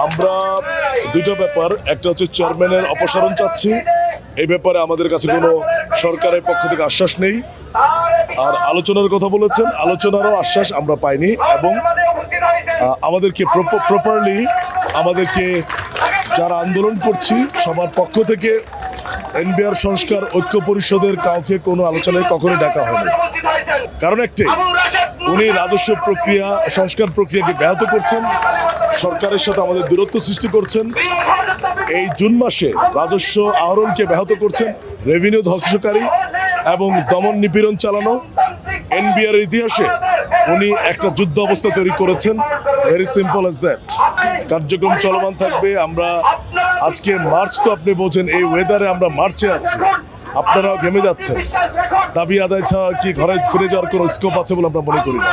আমরা দুটো ব্যাপার, একটা হচ্ছে চেয়ারম্যানের অপসারণ চাচ্ছি, এই ব্যাপারে আমাদের কাছে কোনো সরকারের পক্ষ থেকে আশ্বাস নেই। আর আলোচনার কথা বলেছেন, আলোচনারও আশ্বাস আমরা পাইনি, এবং আমাদেরকে প্রপারলি আমাদেরকে যারা আন্দোলন করছি সবার পক্ষ থেকে এনবিআর সংস্কার ঐক্য পরিষদের কাউকে কোনো আলোচনায় কখনোই ডাকা হয়নি। কারণ একটাই, উনি রাজস্ব প্রক্রিয়া সংস্কার প্রক্রিয়াকে ব্যাহত করছেন, সরকারের সাথে আমাদের দূরত্ব সৃষ্টি করছেন। এই জুন মাসে রাজস্ব আহরণকে ব্যাহত করছেন, রেভিনিউ ধ্বংসকারী এবং দমন নিপীড়ন চালানো। এনবিআর ইতিহাসে উনি একটা যুদ্ধ অবস্থা তৈরি করেছেন। Very simple as that. কার্যক্রম চলমান থাকবে। আমরা আজকে মার্চ, তো আপনি বোঝেন এই ওয়েদারে আমরা মার্চে আছি, আপনারাও ঘেমে যাচ্ছেন। দাবি আদায় ছাড়া কি ঘরে ফিরে যাওয়ার কোনো স্কোপ আছে বলে আমরা মনে করি না।